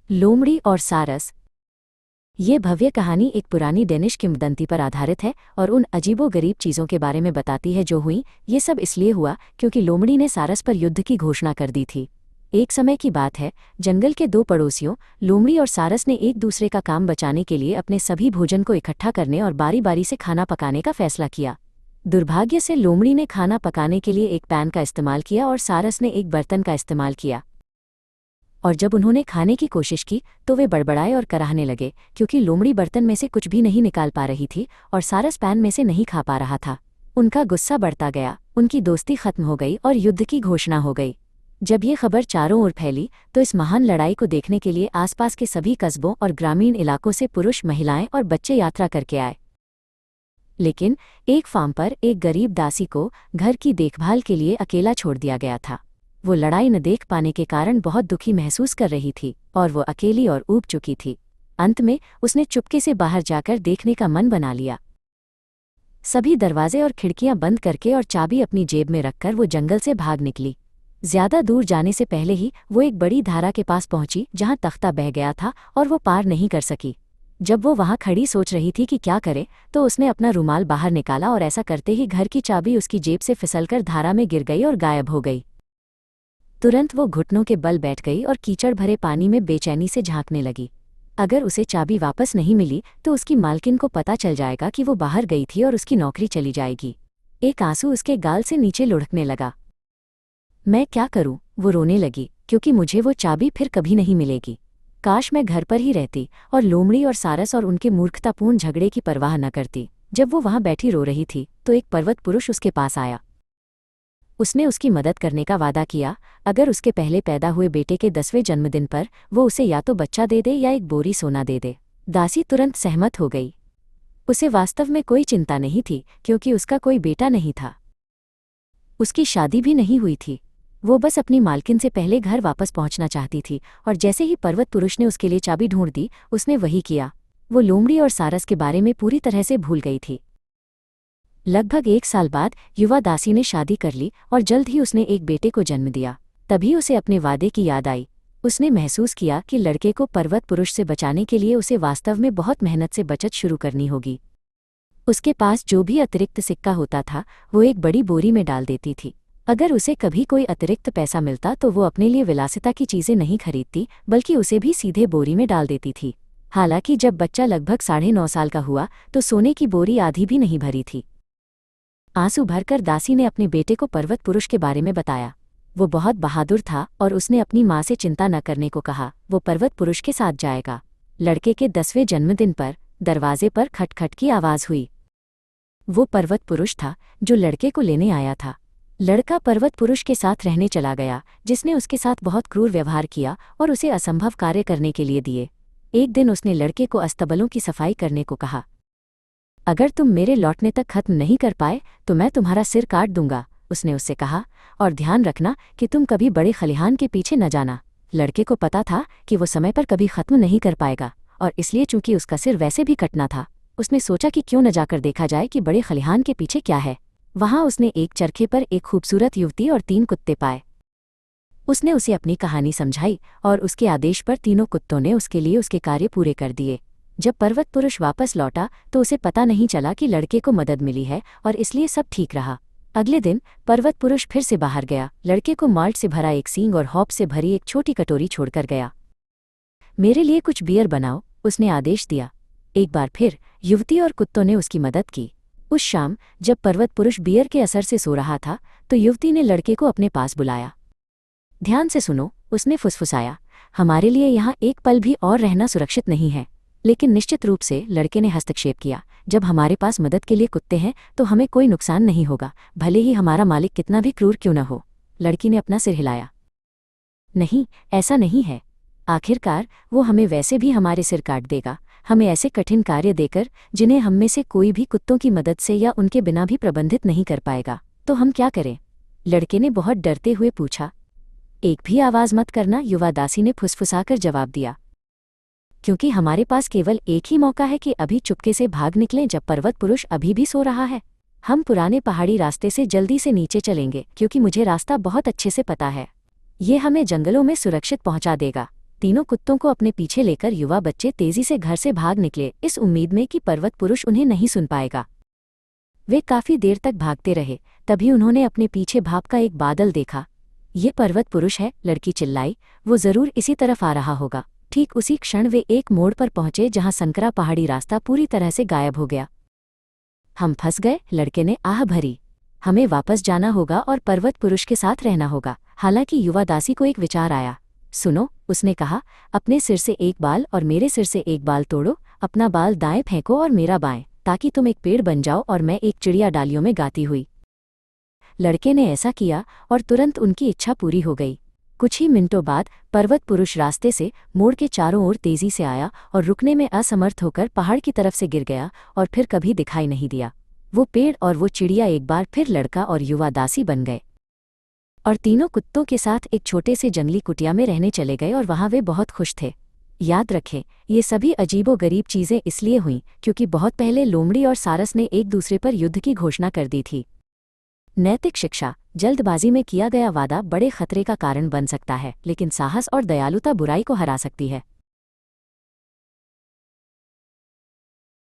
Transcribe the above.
लोमड़ी और सारस। ये भव्य कहानी एक पुरानी डेनिश किंवदंती पर आधारित है और उन अजीबोगरीब चीज़ों के बारे में बताती है जो हुई। ये सब इसलिए हुआ क्योंकि लोमड़ी ने सारस पर युद्ध की घोषणा कर दी थी। एक समय की बात है, जंगल के दो पड़ोसियों लोमड़ी और सारस ने एक दूसरे का काम बचाने के लिए अपने सभी भोजन को इकट्ठा करने और बारी बारी से खाना पकाने का फैसला किया। दुर्भाग्य से लोमड़ी ने खाना पकाने के लिए एक पैन का इस्तेमाल किया और सारस ने एक बर्तन का इस्तेमाल किया। और जब उन्होंने खाने की कोशिश की तो वे बड़बड़ाए और कराहने लगे क्योंकि लोमड़ी बर्तन में से कुछ भी नहीं निकाल पा रही थी और सारस पैन में से नहीं खा पा रहा था। उनका गुस्सा बढ़ता गया, उनकी दोस्ती खत्म हो गई और युद्ध की घोषणा हो गई। जब ये खबर चारों ओर फैली तो इस महान लड़ाई को देखने के लिए आसपास के सभी कस्बों और ग्रामीण इलाकों से पुरुष, महिलाएं और बच्चे यात्रा करके आए। लेकिन एक फार्म पर एक गरीब दासी को घर की देखभाल के लिए अकेला छोड़ दिया गया था। वो लड़ाई न देख पाने के कारण बहुत दुखी महसूस कर रही थी और वो अकेली और ऊब चुकी थी। अंत में उसने चुपके से बाहर जाकर देखने का मन बना लिया। सभी दरवाजे और खिड़कियां बंद करके और चाबी अपनी जेब में रखकर वो जंगल से भाग निकली। ज्यादा दूर जाने से पहले ही वो एक बड़ी धारा के पास पहुंची जहां तख्ता बह गया था और वो पार नहीं कर सकी। जब वो वहां खड़ी सोच रही थी कि क्या करे तो उसने अपना रुमाल बाहर निकाला और ऐसा करते ही घर की चाबी उसकी जेब से फिसलकर धारा में गिर गई और गायब हो गई। तुरंत वो घुटनों के बल बैठ गई और कीचड़ भरे पानी में बेचैनी से झांकने लगी। अगर उसे चाबी वापस नहीं मिली तो उसकी मालकिन को पता चल जाएगा कि वो बाहर गई थी और उसकी नौकरी चली जाएगी। एक आंसू उसके गाल से नीचे लुढ़कने लगा। मैं क्या करूं? वो रोने लगी, क्योंकि मुझे वो चाबी फिर कभी नहीं मिलेगी। काश मैं घर पर ही रहती और लोमड़ी और सारस और उनके मूर्खतापूर्ण झगड़े की परवाह न करती। जब वो वहां बैठी रो रही थी तो एक पर्वत पुरुष उसके पास आया। उसने उसकी मदद करने का वादा किया अगर उसके पहले पैदा हुए बेटे के 10वें जन्मदिन पर वो उसे या तो बच्चा दे दे या एक बोरी सोना दे दे। दासी तुरंत सहमत हो गई। उसे वास्तव में कोई चिंता नहीं थी क्योंकि उसका कोई बेटा नहीं था। उसकी शादी भी नहीं हुई थी। वो बस अपनी मालकिन से पहले घर वापस पहुंचना चाहती थी और जैसे ही पर्वत पुरुष ने उसके लिए चाबी ढूंढ दी उसने वही किया। वो लोमड़ी और सारस के बारे में पूरी तरह से भूल गई थी। लगभग 1 साल बाद युवा दासी ने शादी कर ली और जल्द ही उसने एक बेटे को जन्म दिया। तभी उसे अपने वादे की याद आई। उसने महसूस किया कि लड़के को पर्वत पुरुष से बचाने के लिए उसे वास्तव में बहुत मेहनत से बचत शुरू करनी होगी। उसके पास जो भी अतिरिक्त सिक्का होता था वो एक बड़ी बोरी में डाल देती थी। अगर उसे कभी कोई अतिरिक्त पैसा मिलता तो वो अपने लिए विलासिता की चीज़ें नहीं खरीदती बल्कि उसे भी सीधे बोरी में डाल देती थी। हालांकि जब बच्चा लगभग 9.5 साल का हुआ तो सोने की बोरी आधी भी नहीं भरी थी। आंसू भरकर दासी ने अपने बेटे को पर्वत पुरुष के बारे में बताया। वो बहुत बहादुर था और उसने अपनी माँ से चिंता न करने को कहा। वो पर्वत पुरुष के साथ जाएगा। लड़के के 10वें जन्मदिन पर दरवाजे पर खटखट की आवाज़ हुई। वो पर्वत पुरुष था जो लड़के को लेने आया था। लड़का पर्वत पुरुष के साथ रहने चला गया जिसने उसके साथ बहुत क्रूर व्यवहार किया और उसे असंभव कार्य करने के लिए दिए। एक दिन उसने लड़के को अस्तबलों की सफाई करने को कहा। अगर तुम मेरे लौटने तक खत्म नहीं कर पाए तो मैं तुम्हारा सिर काट दूंगा, उसने उससे कहा। और ध्यान रखना कि तुम कभी बड़े खलिहान के पीछे न जाना। लड़के को पता था कि वो समय पर कभी खत्म नहीं कर पाएगा और इसलिए चूंकि उसका सिर वैसे भी कटना था उसने सोचा कि क्यों न जाकर देखा जाए कि बड़े खलिहान के पीछे क्या है। वहां उसने एक चरखे पर एक खूबसूरत युवती और 3 कुत्ते पाए। उसने उसे अपनी कहानी समझाई और उसके आदेश पर तीनों कुत्तों ने उसके लिए उसके कार्य पूरे कर दिए। जब पर्वत पुरुष वापस लौटा तो उसे पता नहीं चला कि लड़के को मदद मिली है और इसलिए सब ठीक रहा। अगले दिन पर्वत पुरुष फिर से बाहर गया। लड़के को माल्ट से भरा एक सींग और हॉप से भरी एक छोटी कटोरी छोड़कर गया। मेरे लिए कुछ बियर बनाओ, उसने आदेश दिया। एक बार फिर युवती और कुत्तों ने उसकी मदद की। उस शाम जब पर्वत पुरुष बियर के असर से सो रहा था तो युवती ने लड़के को अपने पास बुलाया। ध्यान से सुनो, उसने फुसफुसाया। हमारे लिए यहाँ एक पल भी और रहना सुरक्षित नहीं है। लेकिन निश्चित रूप से, लड़के ने हस्तक्षेप किया, जब हमारे पास मदद के लिए कुत्ते हैं तो हमें कोई नुकसान नहीं होगा, भले ही हमारा मालिक कितना भी क्रूर क्यों न हो। लड़की ने अपना सिर हिलाया। नहीं, ऐसा नहीं है। आखिरकार वो हमें वैसे भी हमारे सिर काट देगा, हमें ऐसे कठिन कार्य देकर जिन्हें हम में से कोई भी कुत्तों की मदद से या उनके बिना भी प्रबंधित नहीं कर पाएगा। तो हम क्या करें? लड़के ने बहुत डरते हुए पूछा। एक भी आवाज़ मत करना, युवा दासी ने फुसफुसाकर जवाब दिया। क्योंकि हमारे पास केवल एक ही मौका है कि अभी चुपके से भाग निकलें जब पर्वत पुरुष अभी भी सो रहा है। हम पुराने पहाड़ी रास्ते से जल्दी से नीचे चलेंगे क्योंकि मुझे रास्ता बहुत अच्छे से पता है। ये हमें जंगलों में सुरक्षित पहुंचा देगा। तीनों कुत्तों को अपने पीछे लेकर युवा बच्चे तेजी से घर से भाग निकले, इस उम्मीद में कि पर्वत पुरुष उन्हें नहीं सुन पाएगा। वे काफी देर तक भागते रहे, तभी उन्होंने अपने पीछे भाप का एक बादल देखा। ये पर्वत पुरुष है, लड़की चिल्लाई, वो जरूर इसी तरफ आ रहा होगा। ठीक उसी क्षण वे एक मोड़ पर पहुंचे जहां संकरा पहाड़ी रास्ता पूरी तरह से गायब हो गया। हम फंस गए, लड़के ने आह भरी। हमें वापस जाना होगा और पर्वत पुरुष के साथ रहना होगा। हालांकि युवा दासी को एक विचार आया। सुनो, उसने कहा, अपने सिर से एक बाल और मेरे सिर से एक बाल तोड़ो, अपना बाल दाएं फेंको और मेरा बाएं, ताकि तुम एक पेड़ बन जाओ और मैं एक चिड़िया डालियों में गाती हुई। लड़के ने ऐसा किया और तुरंत उनकी इच्छा पूरी हो गई। कुछ ही मिनटों बाद पर्वत पुरुष रास्ते से मोड़ के चारों ओर तेजी से आया और रुकने में असमर्थ होकर पहाड़ की तरफ से गिर गया और फिर कभी दिखाई नहीं दिया। वो पेड़ और वो चिड़िया एक बार फिर लड़का और युवा दासी बन गए और तीनों कुत्तों के साथ एक छोटे से जंगली कुटिया में रहने चले गए और वहां वे बहुत खुश थे। याद रखें, ये सभी अजीबोगरीब चीजें इसलिए हुईं क्योंकि बहुत पहले लोमड़ी और सारस ने एक दूसरे पर युद्ध की घोषणा कर दी थी। नैतिक शिक्षा: जल्दबाजी में किया गया वादा बड़े खतरे का कारण बन सकता है, लेकिन साहस और दयालुता बुराई को हरा सकती है।